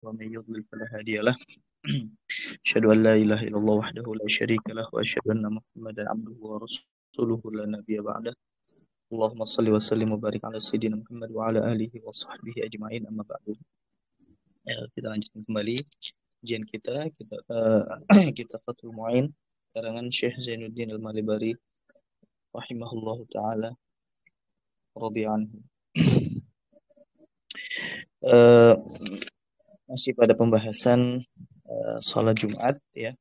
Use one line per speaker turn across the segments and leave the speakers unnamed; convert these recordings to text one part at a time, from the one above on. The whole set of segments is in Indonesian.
ومن يضلل فلا هادي له أشهد أن لا إله إلا الله وحده لا شريك له وأشهد أن محمدا عبده ورسوله لا نبي بعده اللهم صل وسلم وبارك على سيدنا Muhammad وعلى آله وصحبه أجمعين أما بعد. Kita lanjutkan kembali kajian kita Fathul Mu'in karangan Syekh Zainuddin Al-Malibari rahimahullahu taala radhiyallahu anhu. Masih pada pembahasan sholat Jumat ya,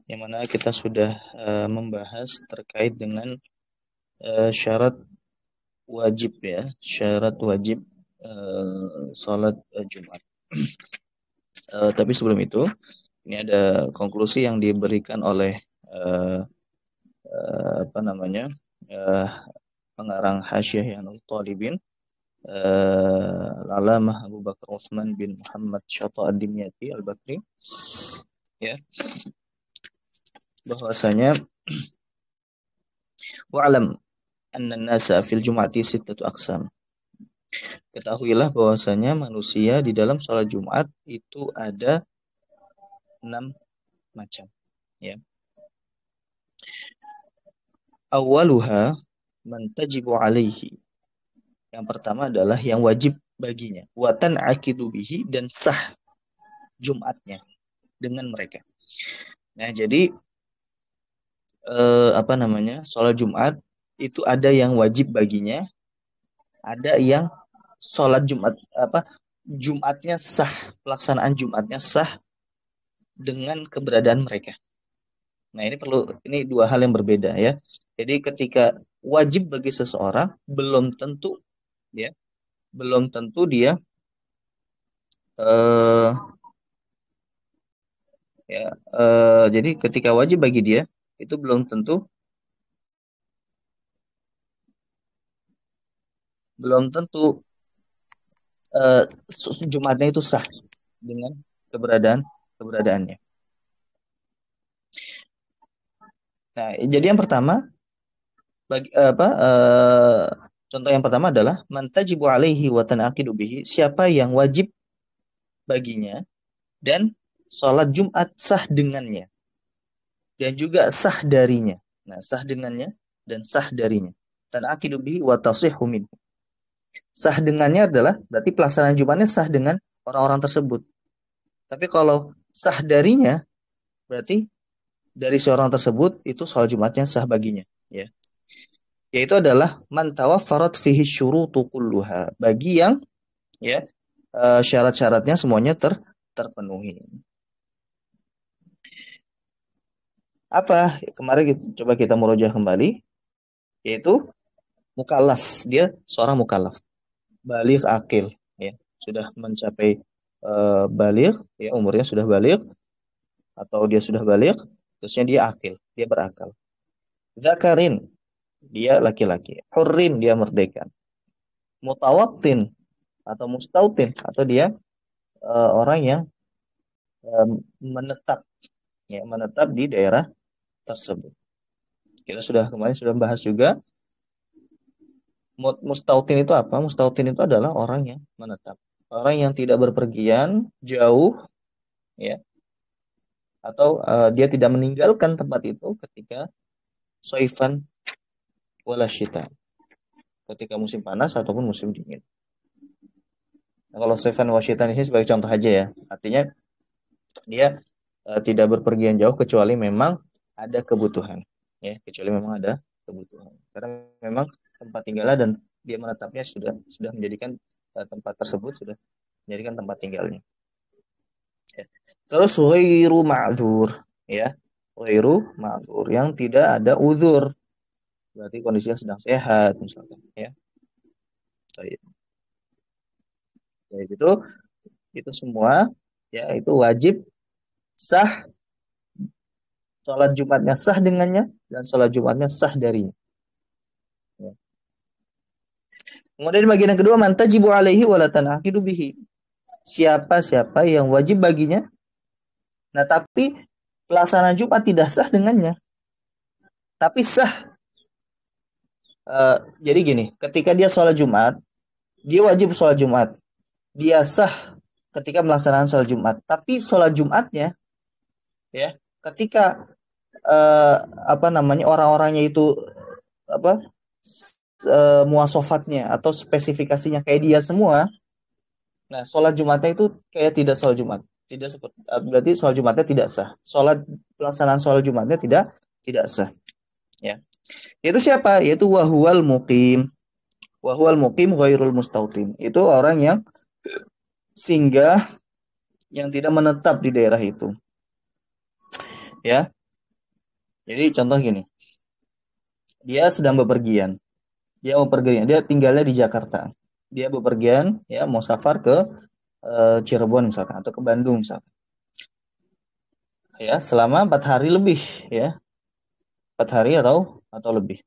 yang mana kita sudah membahas terkait dengan syarat wajib ya, syarat wajib sholat Jumat. Tapi sebelum itu, ini ada konklusi yang diberikan oleh pengarang Hasyiah Yanul Talibin, Alamah Abu Bakar Utsman bin Muhammad Syata Ad-Dimyati Al-Bakri, ya, bahwasanya wa'lam anna an-nasa fil jum'ati sittatu aqsam. Ketahuilah bahwasanya manusia di dalam sholat Jumat itu ada 6 macam, ya. Awaluha man tajibu alaihi. Yang pertama adalah yang wajib baginya, wa tan'aqidu bihi, dan sah Jumatnya dengan mereka. Nah, jadi sholat Jumat itu ada yang wajib baginya, ada yang sholat Jumatnya sah, pelaksanaan Jumatnya sah dengan keberadaan mereka. Nah, ini dua hal yang berbeda ya. Jadi ketika wajib bagi seseorang belum tentu dia jadi ketika wajib bagi dia itu belum tentu Jumatnya itu sah dengan keberadaannya. Nah, jadi yang pertama contoh yang pertama adalah man tajibu alaihi wa tanaqidu bihi, siapa yang wajib baginya dan sholat Jumat sah dengannya dan juga sah darinya. Nah, sah dengannya dan sah darinya. Tanaqidu bihi wa tasihhu minhu. Sah dengannya adalah berarti pelaksanaan Jumatnya sah dengan orang-orang tersebut. Tapi kalau sah darinya berarti dari seorang tersebut itu sholat Jumatnya sah baginya, ya. Yaitu adalah man tawaffarat fihi syurutu kulluha, bagi yang ya syarat-syaratnya semuanya terpenuhi. Apa? Kemarin coba kita murojaah kembali, yaitu mukallaf, dia seorang mukallaf, baligh akil, ya, sudah mencapai baligh, ya, umurnya sudah baligh atau dia sudah baligh, terusnya dia akil, dia berakal. Zakarin, dia laki-laki. Hurrin, dia merdeka. Mutawattin atau mustautin, atau dia orang yang menetap di daerah tersebut. Kita kemarin sudah bahas juga mustautin itu apa? Mustautin itu adalah orang yang menetap, orang yang tidak berpergian jauh, ya, atau dia tidak meninggalkan tempat itu ketika soifan wala syita, ketika musim panas ataupun musim dingin. Nah, kalau soifan wala syita ini sebagai contoh aja ya, artinya dia tidak berpergian jauh kecuali memang ada kebutuhan, ya, karena memang tempat tinggalnya dan dia menetapnya sudah menjadikan tempat tersebut sudah menjadikan tempat tinggalnya, ya. Terus ghairu ma'dzur, ya, ghairu ma'dzur, yang tidak ada uzur, berarti kondisinya sedang sehat misalkan, ya. Baik, itu semua, ya, itu wajib sah, sholat Jumatnya sah dengannya dan sholat Jumatnya sah darinya, ya. Kemudian bagian yang kedua, man tajibu alaihi wala tanaqidu bihi, siapa yang wajib baginya, nah tapi pelaksanaan Jumat tidak sah dengannya, tapi sah. Jadi gini, ketika dia sholat Jumat, dia wajib sholat Jumat, dia sah ketika melaksanakan sholat Jumat. Tapi sholat Jumatnya, ya, ketika eh, apa namanya orang-orangnya itu apa muasofatnya atau spesifikasinya kayak dia semua, nah sholat Jumatnya itu kayak tidak sholat Jumat, tidak seperti berarti sholat Jumatnya tidak sah. Pelaksanaan sholat Jumatnya tidak sah. Ya, itu siapa? Yaitu wahwal mukim. Wahwal mukim ghairul mustautin. Itu orang yang singgah, yang tidak menetap di daerah itu. Ya, jadi contoh gini, dia sedang bepergian. Dia tinggalnya di Jakarta. Dia bepergian, ya, mau safar ke Cirebon misalkan atau ke Bandung misalkan. Ya, selama 4 hari lebih, ya, 4 hari atau lebih.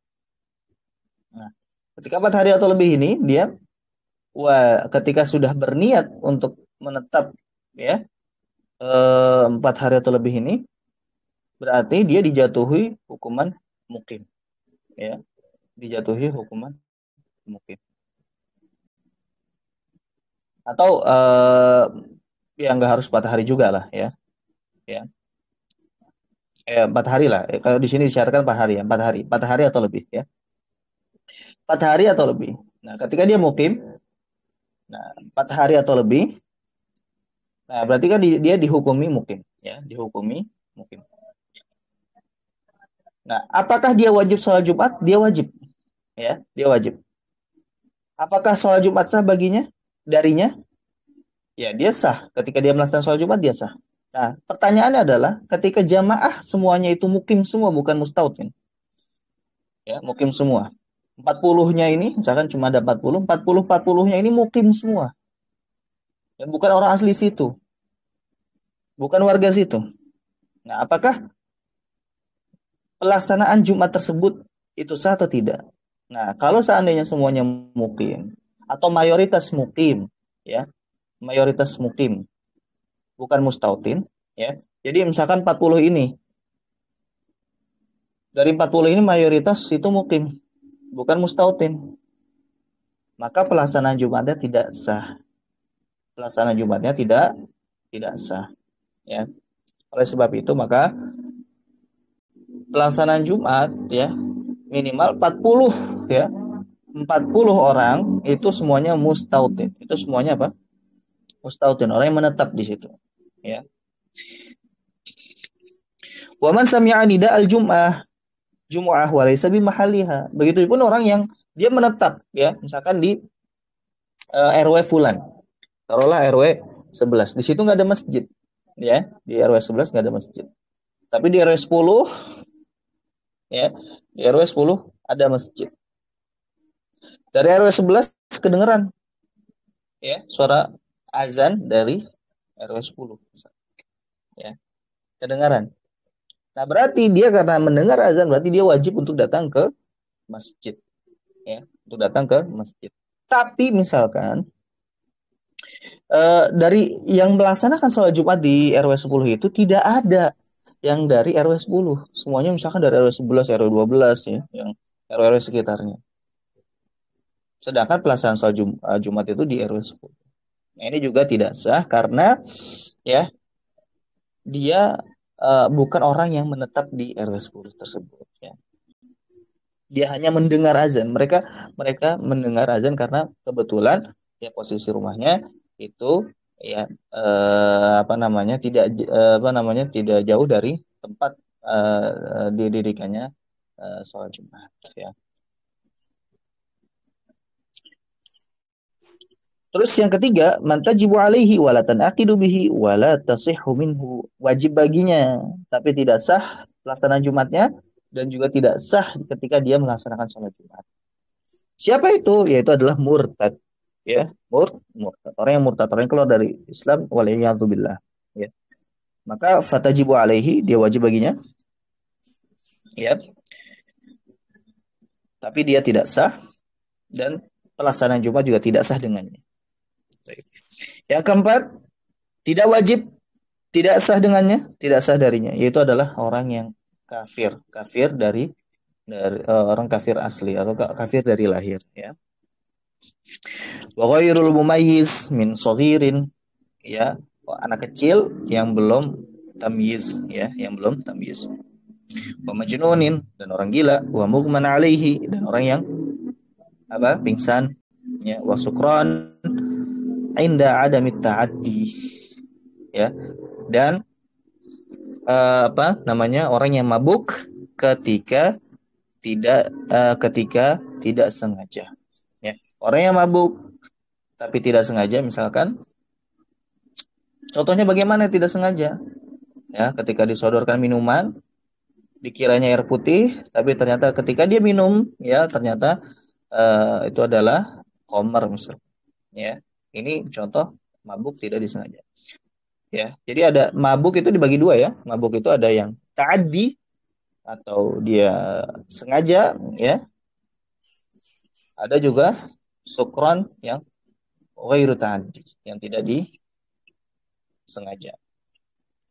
Nah, ketika 4 hari atau lebih ini, dia, ketika sudah berniat untuk menetap, ya, 4 hari atau lebih ini, berarti dia dijatuhi hukuman mukim, ya, dijatuhi hukuman mukim. Atau ya nggak harus 4 hari juga lah, ya, 4 hari lah. Kalau di sini disyaratkan 4 hari, ya, 4 hari, 4 hari atau lebih, ya, 4 hari atau lebih. Nah, ketika dia mukim, nah 4 hari atau lebih, nah berarti kan dia dihukumi mukim, ya, dihukumi mukim. Nah, apakah dia wajib sholat Jumat? Dia wajib, ya, dia wajib. Apakah sholat Jumat sah baginya, darinya? Ya, dia sah. Ketika dia melaksanakan sholat Jumat, dia sah. Nah, pertanyaannya adalah ketika jamaah semuanya itu mukim semua, bukan mustautin, ya, mukim semua. 40-nya ini, misalkan cuma ada 40-nya ini mukim semua. Dan bukan orang asli situ, bukan warga situ. Nah, apakah pelaksanaan Jumat tersebut itu sah atau tidak? Nah, kalau seandainya semuanya mukim atau mayoritas mukim, ya, mayoritas mukim, bukan mustautin, ya. Jadi misalkan 40 ini, dari 40 ini mayoritas itu mukim, bukan mustautin, maka pelaksanaan Jumatnya tidak sah. Pelaksanaan Jumatnya tidak sah, ya. Oleh sebab itu maka pelaksanaan Jumat, ya, minimal 40, ya. 40 orang itu semuanya mustautin. Itu semuanya apa? Mustautin, orang yang menetap di situ, ya. Wa man sami'a nida al-jum'ah jum'ah wa laysa bi mahaliha. Begitupun orang yang dia menetap, ya, misalkan di RW Fulan. Taruhlah RW 11. Di situ nggak ada masjid, ya. Di RW 11 nggak ada masjid. Tapi di RW 10, ya, di RW 10 ada masjid. Dari RW 11 kedengeran, ya, suara azan dari RW 10, ya, kedengaran. Nah, berarti dia karena mendengar azan, berarti dia wajib untuk datang ke masjid, ya, untuk datang ke masjid. Tapi misalkan dari yang melaksanakan sholat Jumat di RW 10 itu tidak ada yang dari RW 10. Semuanya misalkan dari RW 11, RW 12, ya, yang RW sekitarnya. Sedangkan pelaksanaan sholat Jumat itu di RW 10. Nah, ini juga tidak sah karena, ya, dia bukan orang yang menetap di RW 10 tersebut, ya. Dia hanya mendengar azan. Mereka mendengar azan karena kebetulan, ya, posisi rumahnya itu, ya, apa namanya, tidak jauh dari tempat didirikannya sholat Jumat, ya. Terus yang ketiga, mantajibu alaihi walatan aqidu bihi wala tasihhu minhu. Wajib baginya, tapi tidak sah pelaksanaan Jumatnya, dan juga tidak sah ketika dia melaksanakan sholat Jumat. Siapa itu? Yaitu adalah murtad. Ya, murtad. Orang yang murtad, orang yang keluar dari Islam, waliyadzubillah. Ya. Maka fatajibu alaihi, dia wajib baginya. Ya, tapi dia tidak sah, dan pelaksanaan Jumat juga tidak sah dengannya. Yang keempat, tidak wajib, tidak sah dengannya, tidak sah darinya, yaitu adalah orang yang kafir, kafir dari orang kafir asli atau kafir dari lahir, ya. Wa ghairul mumayyiz min saghirin, ya, anak kecil yang belum tamyiz, ya, yang belum tamyiz. Wa majnunin, dan orang gila, wa mughman alaihi, dan orang yang apa? Pingsan, ya, wa sukran inda adamit ta'addi, ya. Dan apa namanya? Orang yang mabuk ketika tidak sengaja, ya. Orang yang mabuk tapi tidak sengaja, misalkan contohnya bagaimana tidak sengaja, ya, ketika disodorkan minuman dikiranya air putih, tapi ternyata ketika dia minum, ya, ternyata itu adalah komer misalnya, ya. Ini contoh mabuk tidak disengaja, ya. Jadi ada mabuk itu dibagi dua, ya. Mabuk itu ada yang ta'addi atau dia sengaja, ya. Ada juga sukron yang ghairu ta'addi, yang tidak disengaja.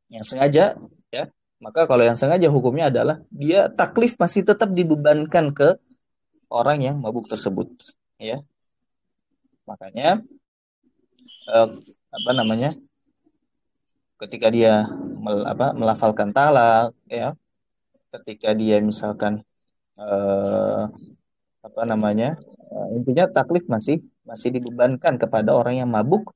Yang sengaja, ya. Maka kalau yang sengaja hukumnya adalah dia taklif masih tetap dibebankan ke orang yang mabuk tersebut, ya. Makanya eh, apa namanya? Ketika dia melafalkan talak, ya, ketika dia misalkan eh, apa namanya? Intinya taklif masih masih dibebankan kepada orang yang mabuk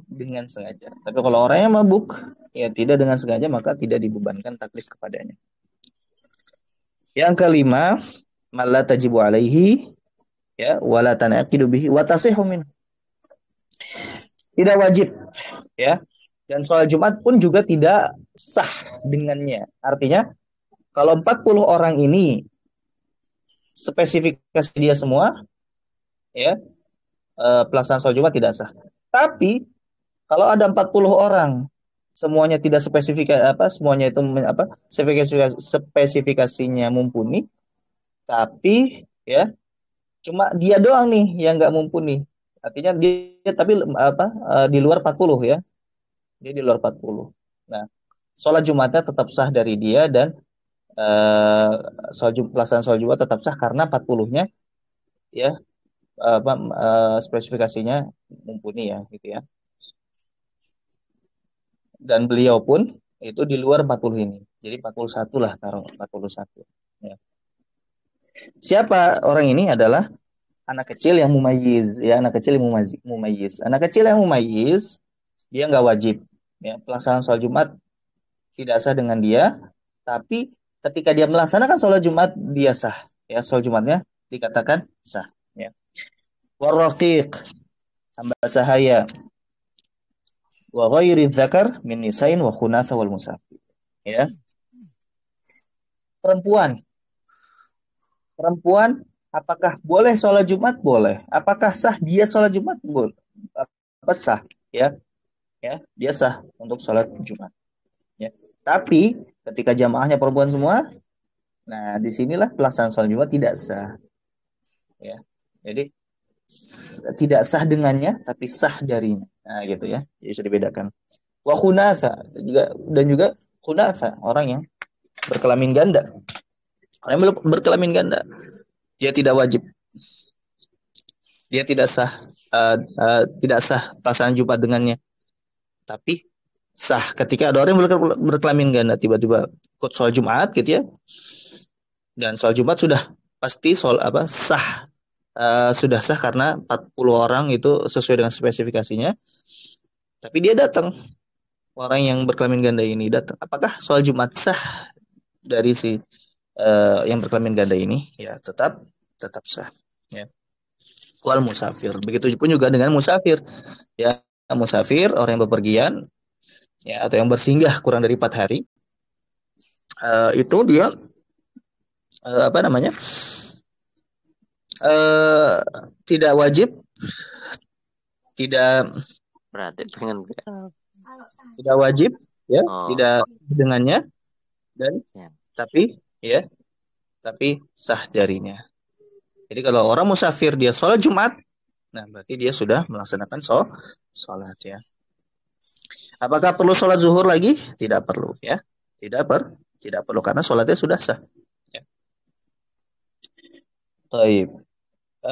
dengan sengaja. Tapi kalau orang yang mabuk ya tidak dengan sengaja, maka tidak dibebankan taklif kepadanya. Yang kelima, malla tajibu alaihi, ya, wala tanaqidu bihi wa tasihhu min. Tidak wajib, ya. Dan sholat Jumat pun juga tidak sah dengannya. Artinya kalau 40 orang ini spesifikasi dia semua, ya, pelaksanaan sholat Jumat tidak sah. Tapi kalau ada 40 orang semuanya tidak semuanya itu spesifikasinya mumpuni, tapi, ya, cuma dia doang nih yang nggak mumpuni. Artinya dia tapi di luar 40, ya. Dia di luar 40. Nah, sholat Jumatnya tetap sah dari dia, dan eh pelaksanaan sholat Jumat tetap sah karena 40-nya, ya, spesifikasinya mumpuni, ya, gitu, ya. Dan beliau pun itu di luar 40 ini. Jadi 41 lah, taruh 41. Ya. Siapa orang ini? Adalah anak kecil yang mumayyiz, ya, anak kecil yang mumayyiz. Anak kecil yang mumayyiz dia nggak wajib, ya, pelaksanaan sholat Jumat tidak sah dengan dia, tapi ketika dia melaksanakan sholat Jumat dia sah, ya, sholat Jumatnya dikatakan sah, ya. Warraqiq, hamba sahaya, wa ghairi dzakar min nisain wa khunatha wal musafir, ya. Perempuan, perempuan apakah boleh sholat Jumat? Boleh. Apakah sah dia sholat Jumat? Boleh. Apa sah, ya, ya, dia sah untuk sholat Jumat, ya. Tapi ketika jamaahnya perempuan semua, nah disinilah pelaksanaan sholat Jumat tidak sah, ya. Jadi tidak sah dengannya, tapi sah darinya. Nah, gitu, ya. Jadi bisa dibedakan. Wa khunatha, dan juga khunatha, orang yang berkelamin ganda. Orang yang berkelamin ganda, dia tidak wajib. Dia tidak sah pelaksanaan Jumat dengannya. Tapi sah ketika ada orang yang berkelamin ganda tiba-tiba ikut sholat Jumat, gitu, ya. Dan sholat Jumat sudah pasti sah. Sudah sah karena 40 orang itu sesuai dengan spesifikasinya. Tapi dia datang, orang yang berkelamin ganda ini datang. Apakah sholat Jumat sah dari si yang berkelamin ganda ini? Ya, tetap sah, ya. Wal musafir. Begitu pun juga dengan musafir. Ya, musafir, orang yang bepergian, ya, atau yang bersinggah kurang dari 4 hari. Itu dia apa namanya? eh Tidak wajib, tidak
Berarti dengan
tidak wajib, ya,
oh
tidak dengannya, dan
ya.
tapi sah darinya. Jadi kalau orang musafir dia sholat Jumat, nah berarti dia sudah melaksanakan sholat, ya. Apakah perlu sholat zuhur lagi? Tidak perlu, ya. Tidak perlu karena sholatnya sudah sah, ya.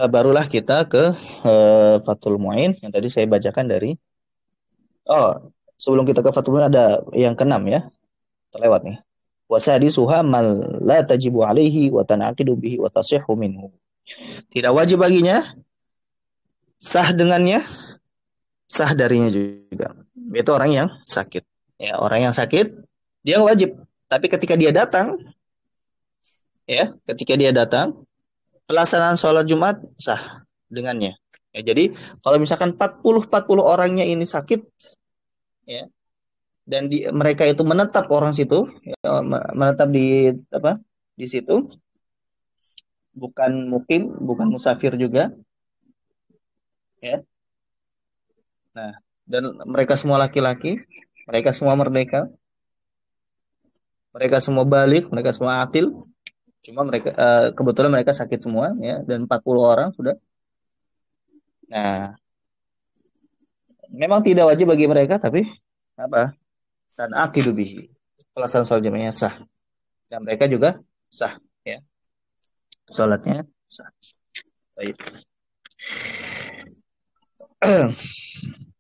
Barulah kita ke Fathul Mu'in yang tadi saya bacakan dari Oh, sebelum kita ke Fathul Muin ada yang keenam ya, terlewat nih. Wasadisuha mal la tajibu alaihi wa tanaqidu bihi wa tasihhu minhu. Tidak wajib baginya, sah dengannya, sah darinya juga. Itu orang yang sakit. Ya, orang yang sakit dia wajib. Tapi ketika dia datang, ya, ketika dia datang, pelaksanaan sholat Jumat sah dengannya. Ya, jadi kalau misalkan 40 orangnya ini sakit, ya, dan mereka itu menetap orang situ, ya, menetap di apa? Di situ, bukan mukim, bukan musafir juga, ya. Nah, dan mereka semua laki-laki, mereka semua merdeka, mereka semua balik, mereka semua akil. Cuma mereka kebetulan mereka sakit semua, ya, dan 40 orang sudah. Nah, memang tidak wajib bagi mereka, tapi apa? Dan akidu bihi. Pelaksanaan sholat jamaahnya sah. Dan mereka juga sah, ya. Sholatnya sah. Baik.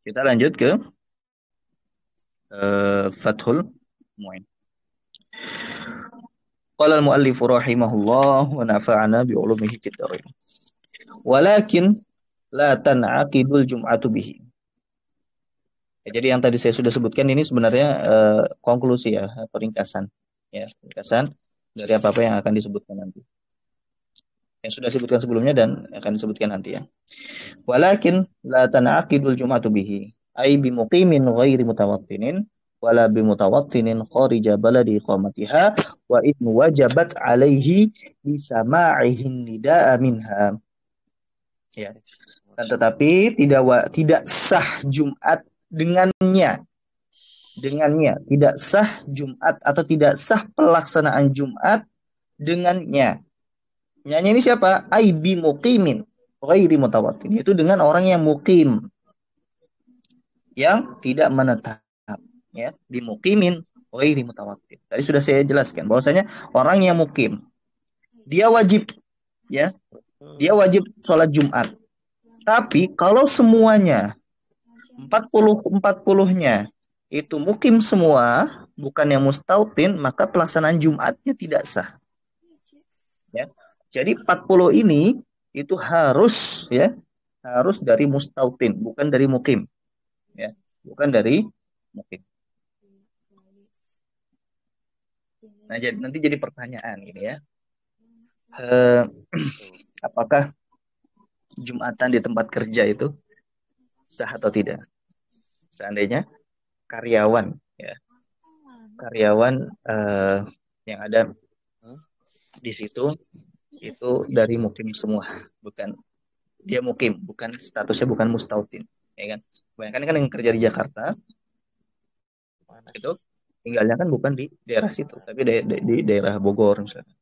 Kita lanjut ke Fathul Muin. Qala al-muallif rahimahullah wa nafa'ana bi ulumihi fid dharain. Walakin la tan'aqidul jum'atu bihi. Ya, jadi yang tadi saya sudah sebutkan ini sebenarnya konklusi ya, peringkasan. Ya, peringkasan dari apa-apa yang akan disebutkan nanti. Yang sudah disebutkan sebelumnya dan akan disebutkan nanti ya. Walakin la tan'aqidul jum'atu bihi. Ay bi muqimin ghairi mutawattinin wala bi mutawattinin kharija baladi iqamatiha wa in wajabat alaihi bi sama'ihin nida'a minha. Ya. Dan tetapi tidak sah Jumat dengannya tidak sah Jumat atau tidak sah pelaksanaan Jumat dengannya. Nyanyi ini siapa? Aibi muqimin ghairi mutawatin. Itu dengan orang yang mukim, yang tidak menetap, ya, di muqimin ghairi mutawatin. Tadi sudah saya jelaskan bahwasanya orang yang mukim dia wajib, ya, dia wajib sholat Jumat. Tapi kalau semuanya 40-40-nya itu mukim semua, bukan yang mustautin, maka pelaksanaan Jumatnya tidak sah. Ya. Jadi 40 ini itu harus, ya, harus dari mustautin, bukan dari mukim, ya, bukan dari mukim. Nah, nanti jadi pertanyaan ini ya, apakah Jumatan di tempat kerja itu sah atau tidak? Seandainya karyawan, ya, karyawan yang ada di situ itu dari mukim semua, bukan dia mukim, bukan statusnya bukan mustautin, ya kan? Kebanyakan kan yang kerja di Jakarta itu tinggalnya kan bukan di daerah situ, tapi di daerah Bogor misalnya,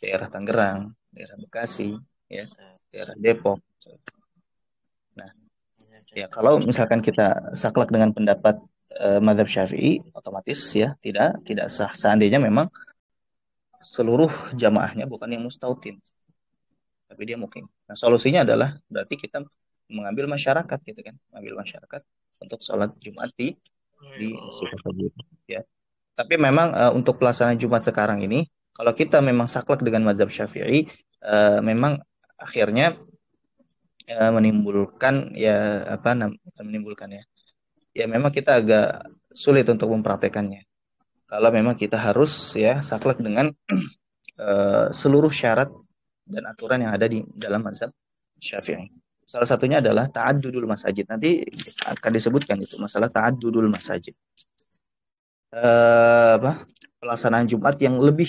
daerah Tangerang, daerah Bekasi, ya, daerah Depok. Nah, ya kalau misalkan kita saklek dengan pendapat mazhab Syafi'i, otomatis ya tidak sah seandainya memang seluruh jamaahnya bukan yang mustautin, tapi dia mukim. Nah, solusinya adalah berarti kita mengambil masyarakat gitu kan, mengambil masyarakat untuk sholat Jumat di masjid tersebut, ya. Tapi memang untuk pelaksanaan Jumat sekarang ini, kalau kita memang saklek dengan mazhab Syafi'i, memang akhirnya menimbulkan ya apa menimbulkan ya. Ya memang kita agak sulit untuk mempraktekannya. Kalau memang kita harus ya saklek dengan seluruh syarat dan aturan yang ada di dalam mazhab Syafi'i. Salah satunya adalah ta'addudul masajid. Nanti akan disebutkan itu masalah ta'addudul masajid. Pelaksanaan Jumat yang lebih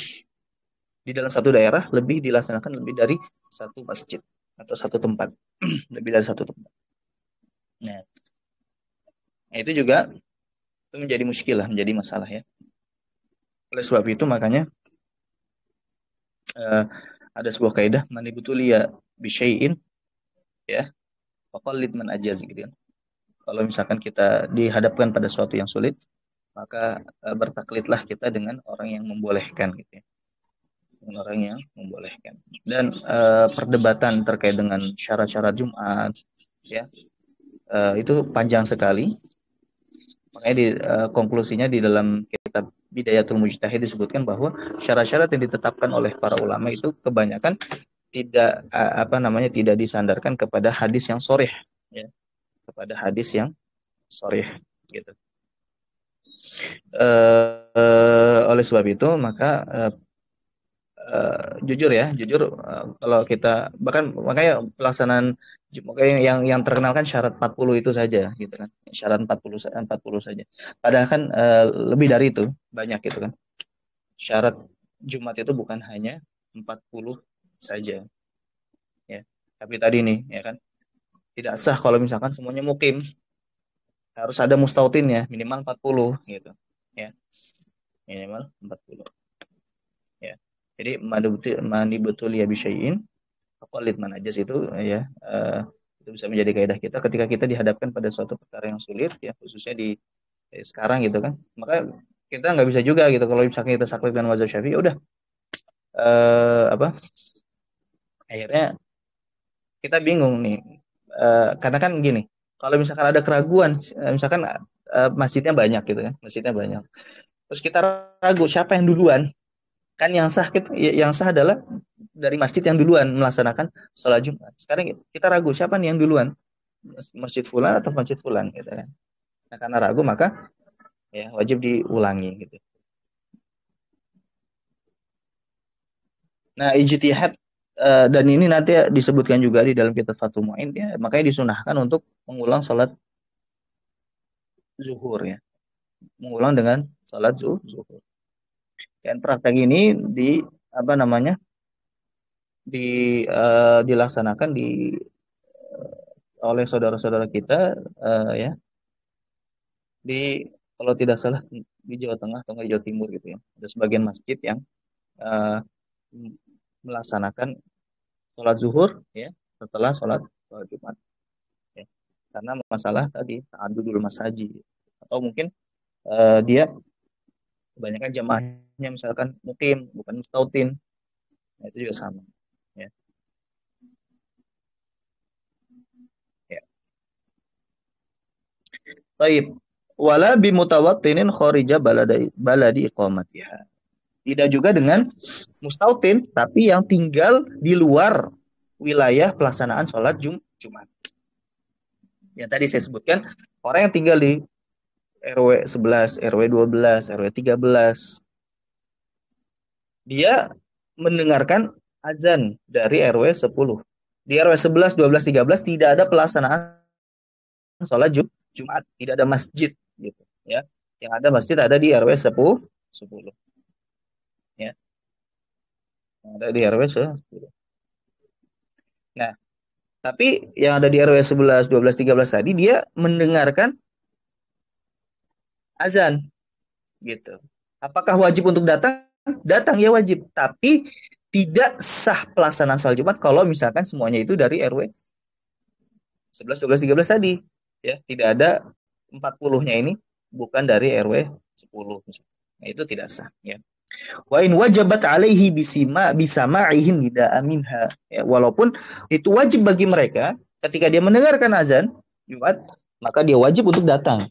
di dalam satu daerah lebih dilaksanakan lebih dari satu masjid atau satu tempat, lebih dari satu tempat. Nah, itu juga itu menjadi muskilah, menjadi masalah ya. Oleh sebab itu makanya ada sebuah kaidah man ibtuliya bisyai'in, ya, faqallid man ajaz gitu kan. Kalau misalkan kita dihadapkan pada sesuatu yang sulit, maka bertaklidlah kita dengan orang yang membolehkan gitu ya. Dengan orang yang membolehkan. Dan perdebatan terkait dengan syarat-syarat Jumat ya, itu panjang sekali. Makanya di konklusinya di dalam kitab Bidayatul Mujtahid disebutkan bahwa syarat-syarat yang ditetapkan oleh para ulama itu kebanyakan tidak tidak disandarkan kepada hadis yang sharih, ya, kepada hadis yang sharih gitu. Oleh sebab itu maka jujur kalau kita bahkan makanya pelaksanaan makanya yang terkenal kan syarat 40 itu saja gitu kan. Syarat 40 saja. Padahal kan lebih dari itu banyak gitu kan. Syarat Jumat itu bukan hanya 40 saja ya. Tapi tadi nih ya kan tidak sah kalau misalkan semuanya mukim. Harus ada mustautin ya minimal 40 gitu. Ya, minimal 40 ya. Jadi mani betul ya bisyai'in Qalid manajas itu ya itu bisa menjadi kaidah kita ketika kita dihadapkan pada suatu perkara yang sulit ya khususnya di sekarang gitu kan maka kita nggak bisa juga gitu kalau misalnya kita saklek dengan mazhab Syafi'i ya udah apa akhirnya kita bingung nih karena kan gini kalau misalkan ada keraguan misalkan masjidnya banyak gitu kan masjidnya banyak terus kita ragu siapa yang duluan kan yang sah adalah dari masjid yang duluan melaksanakan sholat Jumat. Sekarang kita ragu siapa nih yang duluan, masjid fulan atau masjid fulan gitu kan. Nah, karena ragu maka ya wajib diulangi gitu. Nah, ijtihad dan ini nanti disebutkan juga di dalam kitab Fathul Mu'in ya, makanya disunahkan untuk mengulang sholat zuhur ya. Mengulang dengan sholat zuhur. Dan praktek ini di apa namanya? Dilaksanakan oleh saudara-saudara kita ya di kalau tidak salah di Jawa Tengah atau di Jawa Timur gitu ya. Ada sebagian masjid yang uh, melaksanakan sholat zuhur ya setelah sholat Jumat ya. Karena masalah tadi ta'addudul masajid atau mungkin dia kebanyakan jamaahnya misalkan mukim bukan mustautin. Nah, itu juga sama ya. Ya. Baik. Wala bimutawattinin kharija baladi iqamatiha. Tidak juga dengan mustautin, tapi yang tinggal di luar wilayah pelaksanaan sholat Jumat. Yang tadi saya sebutkan, orang yang tinggal di RW 11, RW 12, RW 13, dia mendengarkan azan dari RW 10. Di RW 11, 12, 13 tidak ada pelaksanaan sholat Jumat, tidak ada masjid gitu ya. Yang ada masjid ada di RW 10. Ya. Ada di RW 10. Nah, tapi yang ada di RW 11, 12, 13 tadi dia mendengarkan azan gitu. Apakah wajib untuk datang? Datang ya wajib, tapi tidak sah pelaksanaan sholat Jumat kalau misalkan semuanya itu dari RW 11, 12, 13 tadi. Ya, tidak ada 40-nya ini bukan dari RW 10 misalnya. Nah, itu tidak sah ya. Wa in wajabat alaihi bisama'ihim nida'a minha. Ya, walaupun itu wajib bagi mereka ketika dia mendengarkan azan Jumat, maka dia wajib untuk datang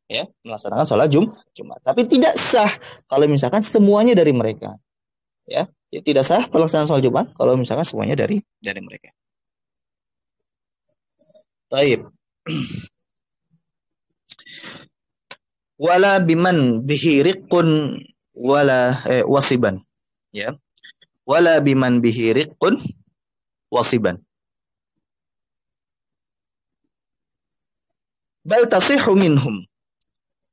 ya, melaksanakan sholat Jumat. Tapi tidak sah kalau misalkan semuanya dari mereka. Ya, tidak sah pelaksanaan sholat Jumat kalau misalkan semuanya dari mereka. Baik. Wala biman bihi riqqun wala wasiban. Ya. Wala biman bihi riqqun wasiban. Bal tasihhu minhum.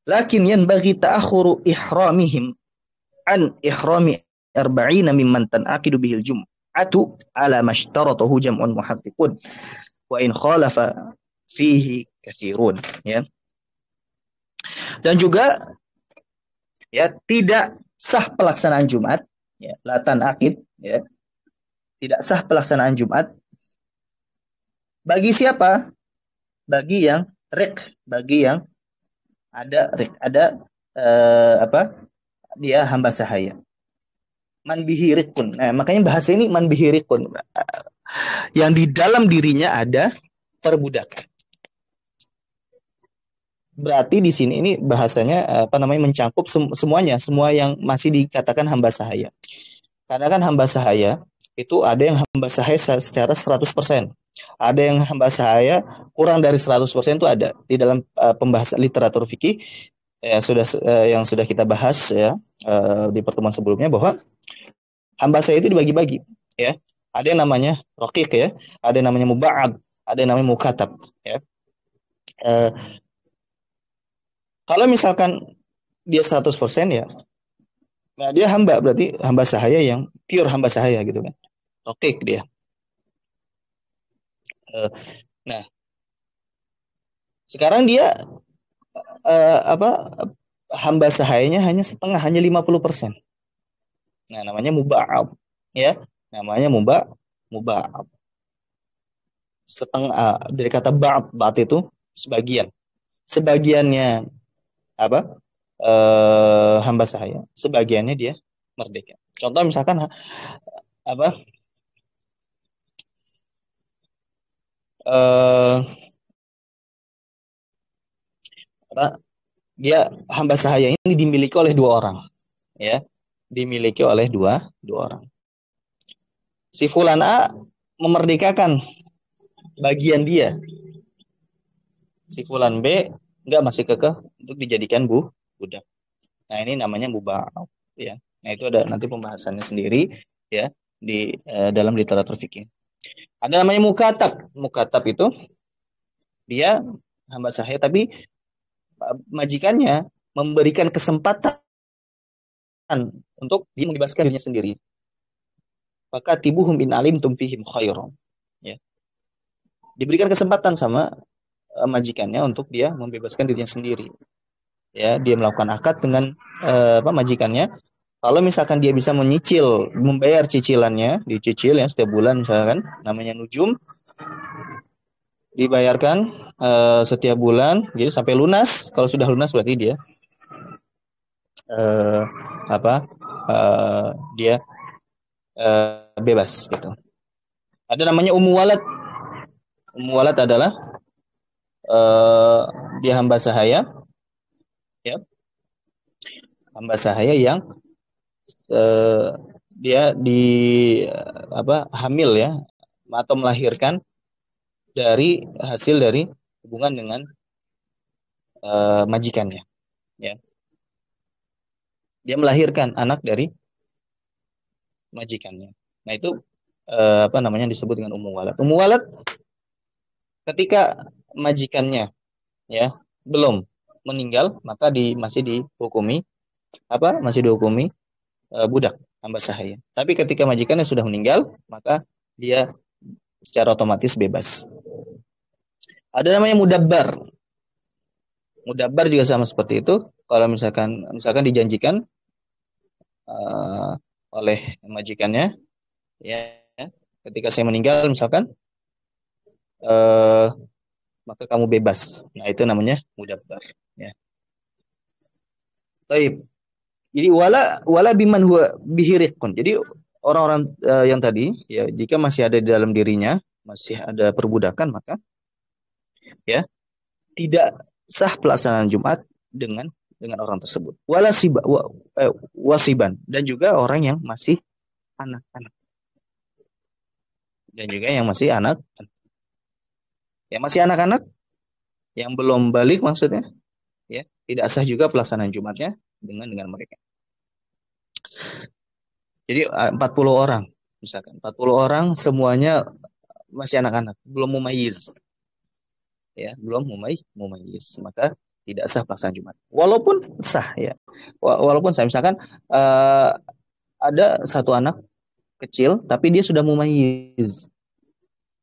Lakin yanbaghi ta'akhuru ihramihim an ihrami arba'ina mimman tan'aqidu bihil jum'atu ala mashtaratahu jam'un muhaqqiqun wa in khalafa fihi katsirun ya. Dan juga ya tidak sah pelaksanaan Jumat ya, la tan'aqid ya. Tidak sah pelaksanaan Jumat bagi siapa? Bagi yang bagi yang ada dia hamba sahaya. Man bihi riqun. Nah, makanya bahasa ini man bihi riqun. Yang di dalam dirinya ada perbudakan. Berarti di sini ini bahasanya apa namanya mencakup semuanya, semua yang masih dikatakan hamba sahaya. Karena kan hamba sahaya itu ada yang hamba sahaya secara 100%. Ada yang hamba sahaya kurang dari 100% itu ada di dalam pembahasan literatur fikih yang sudah kita bahas ya di pertemuan sebelumnya bahwa hamba sahaya itu dibagi-bagi ya. Ada yang namanya rokik ya, ada yang namanya muba'ad, ada yang namanya mukatab ya. Eh, Kalau misalkan dia 100% ya, nah dia hamba berarti hamba sahaya yang pure hamba sahaya gitu kan. Rokik dia. Eh, Nah, sekarang dia apa hamba sahayanya hanya setengah, hanya 50%. Nah, namanya muba'ab ya. Namanya muba'ab. Setengah dari kata ba'd itu sebagian. Sebagiannya apa? Hamba sahaya, sebagiannya dia merdeka. Contoh misalkan apa? eh apa dia hamba sahaya ini dimiliki oleh dua orang ya, dimiliki oleh dua orang. Si Fulan A memerdekakan bagian dia, si Fulan B nggak, masih kekeh untuk dijadikan budak. Nah ini namanya mubah ya. Nah itu ada nanti pembahasannya sendiri ya di dalam literatur fikih. Ada namanya mukatab. Mukatab itu dia hamba sahaya tapi majikannya memberikan kesempatan untuk dia membebaskan dirinya sendiri. Maka tibuhum in alim tumfihim khairan. Ya. Diberikan kesempatan sama majikannya untuk dia membebaskan dirinya sendiri. Ya, dia melakukan akad dengan majikannya. Kalau misalkan dia bisa menyicil, membayar cicilannya, dicicil ya setiap bulan misalkan, namanya nujum, dibayarkan setiap bulan, jadi sampai lunas. Kalau sudah lunas berarti dia eh, apa? eh, dia bebas gitu. Ada namanya ummu walad. Ummu walad adalah eh, dia hamba sahaya, ya, hamba sahaya yang eh, dia di hamil ya atau melahirkan dari hasil dari hubungan dengan majikannya, ya. Dia melahirkan anak dari majikannya. Nah itu apa namanya disebut dengan ummu walad. Ummu walad ketika majikannya ya belum meninggal maka masih dihukumi masih dihukumi budak hamba sahaya. Tapi ketika majikannya sudah meninggal maka dia secara otomatis bebas. Ada namanya mudabbar. Mudabbar juga sama seperti itu. Kalau misalkan dijanjikan uh, oleh majikannya, ya, ketika saya meninggal misalkan, uh, maka kamu bebas. Nah itu namanya mudabbar. Ya. Baik. Jadi wala wala biman huwa bihiriqun. Jadi orang-orang yang tadi, ya, jika masih ada di dalam dirinya, masih ada perbudakan, maka ya tidak sah pelaksanaan Jumat dengan orang tersebut. Wasiban dan juga orang yang masih anak-anak dan juga yang masih anak-anak yang belum balik maksudnya ya tidak sah juga pelaksanaan Jumatnya dengan mereka. Jadi 40 orang misalkan 40 orang semuanya masih anak-anak belum mumayyiz ya belum mumayyiz maka tidak sah pelaksanaan Jumat. Walaupun sah ya. Walaupun saya misalkan uh, ada satu anak kecil tapi dia sudah mumayyiz.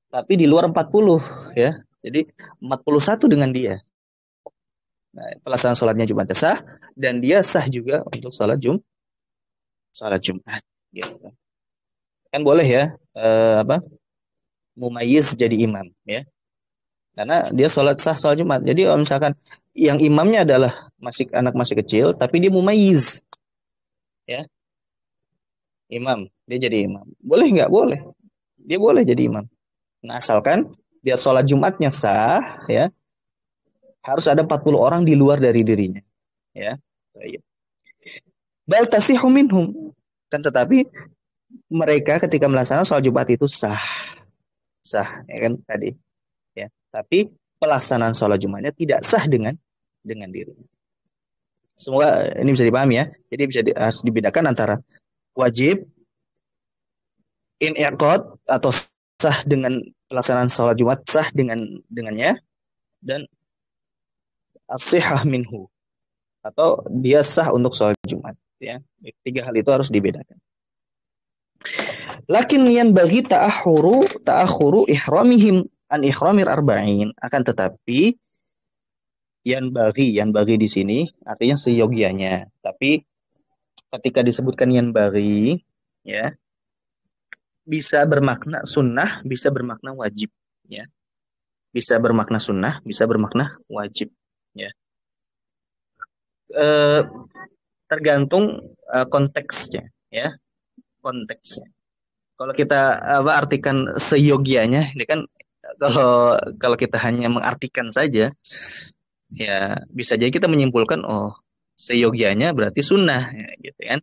Tapi di luar 40 ya. Jadi 41 dengan dia. Nah, pelaksanaan sholatnya Jumat sah dan dia sah juga untuk sholat Jumat gitu. Kan boleh ya mumayyiz jadi imam ya. Karena dia sholat Jumat. Jadi kalau misalkan yang imamnya adalah anak masih kecil tapi dia mumayyiz ya, imam, dia jadi imam. Boleh nggak? Boleh. Dia boleh jadi imam. Nah, asalkan dia sholat Jumatnya sah ya, Harus ada 40 orang di luar dari dirinya. Ya. Baik. Bal tasihu minhum. Kan tetapi mereka ketika melaksanakan sholat Jumat itu sah. Sah, ya kan tadi. Ya. Tapi pelaksanaan sholat Jumatnya tidak sah dengan diri. Semoga ini bisa dipahami ya. Jadi harus dibedakan antara wajib in'iqad atau sah dengan pelaksanaan sholat Jumat sah dengannya dan as-sihah minhu atau dia sah untuk sholat Jumat ya. Tiga hal itu harus dibedakan. Lakin yan bagi ta'akhuru ihramihim an ihramir arba'in, akan tetapi yan bagi di sini artinya seyogianya. Tapi ketika disebutkan yan bagi ya bisa bermakna sunnah, bisa bermakna wajib ya. Bisa bermakna sunnah, bisa bermakna wajib ya. Eh, tergantung konteksnya ya, konteksnya. Kalau kita artikan seyogianya, ini kan kalau kalau kita hanya mengartikan saja, ya bisa jadi kita menyimpulkan oh seyogianya berarti sunnah, ya, gitu kan.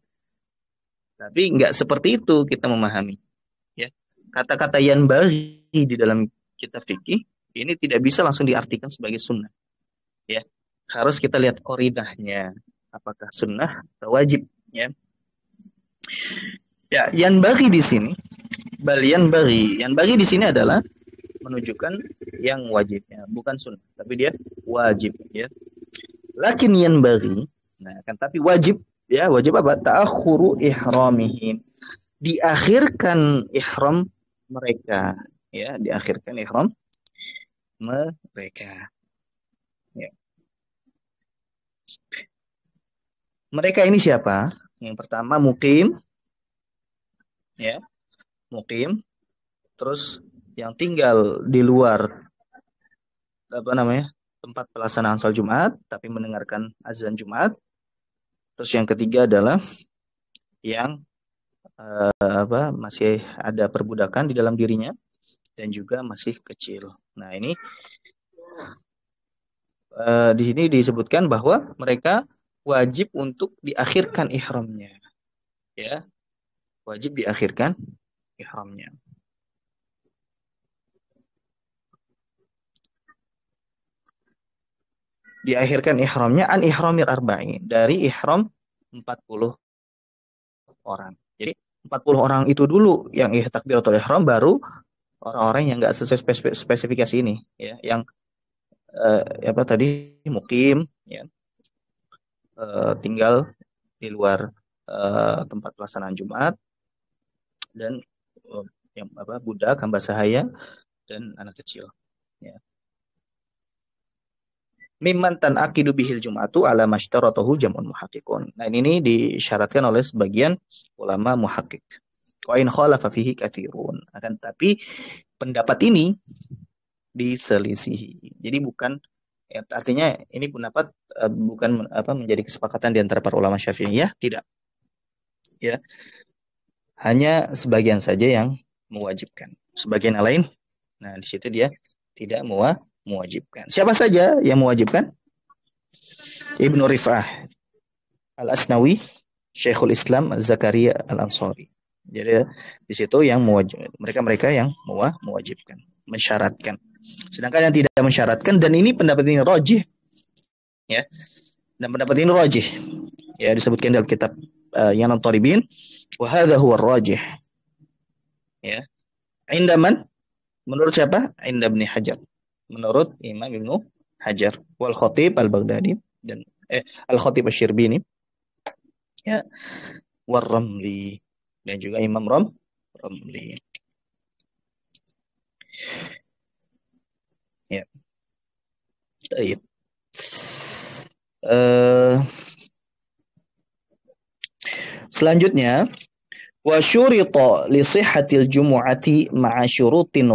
Tapi nggak seperti itu kita memahami. Ya, kata-kata yang bari di dalam kitab fikih ini tidak bisa langsung diartikan sebagai sunnah. Ya, harus kita lihat koridahnya, apakah sunnah atau wajib. Ya, ya, yang bagi di sini, yang bagi di sini adalah menunjukkan yang wajibnya, bukan sunnah, tapi dia wajib ya. Lakin yang bagi, nah kan tapi wajib ya, wajib apa? Ta'akhuru ihramihim. Diakhirkan ihram mereka ya, diakhirkan ihram mereka. Ya. Mereka ini siapa? Yang pertama mukim ya, mukim, terus yang tinggal di luar apa namanya? Tempat pelaksanaan sholat Jumat tapi mendengarkan azan Jumat. Terus yang ketiga adalah yang masih ada perbudakan di dalam dirinya dan juga masih kecil. Nah, ini di sini disebutkan bahwa mereka wajib untuk diakhirkan ihramnya, ya, wajib diakhirkan ihramnya. Diakhirkan ihramnya an ihramir arba'in, dari ihram 40 orang. Jadi 40 orang itu dulu yang takbiratul ihram, baru orang-orang yang nggak sesuai spesifikasi ini, ya, yang apa tadi mukim, ya, tinggal di luar tempat pelaksanaan Jumat dan yang apa budak, hamba sahaya dan anak kecil. Ya. Mimman akidu bihil Jum'atu ala masytaratahu jam'un muhaqqiqun. Nah, ini disyaratkan oleh sebagian ulama muhaqqiq. Wa in khalafa fihi katsirun. Akan tapi pendapat ini diselisihi. Jadi bukan ya, artinya ini pendapat bukan apa menjadi kesepakatan di antara para ulama Syafi'iyah, tidak. Ya, hanya sebagian saja yang mewajibkan. Sebagian yang lain, nah di situ dia tidak mewajibkan. Siapa saja yang mewajibkan? Ibnu Rif'ah Al-Asnawi, Syekhul Islam Zakaria Al-Ansari. Jadi di situ yang mereka-mereka yang mewajibkan, mensyaratkan. Sedangkan yang tidak mensyaratkan, dan ini pendapat ini rajih, ya. Dan pendapat ini rajih, ya, disebutkan dalam kitab Yanan Taribin, wa hadza huwa rajih. Ya. Indaman, menurut siapa? Inda Ibnu Hajar. Menurut Imam Ibnu Hajar wal Khatib Al-Baghdadi dan Al-Khatib Asy-Syirbini, ya, war Ramli, dan juga Imam Ramli. Ya. Baik. Selanjutnya, wa syurita li sihhatil jumu'ati ma'a syurutin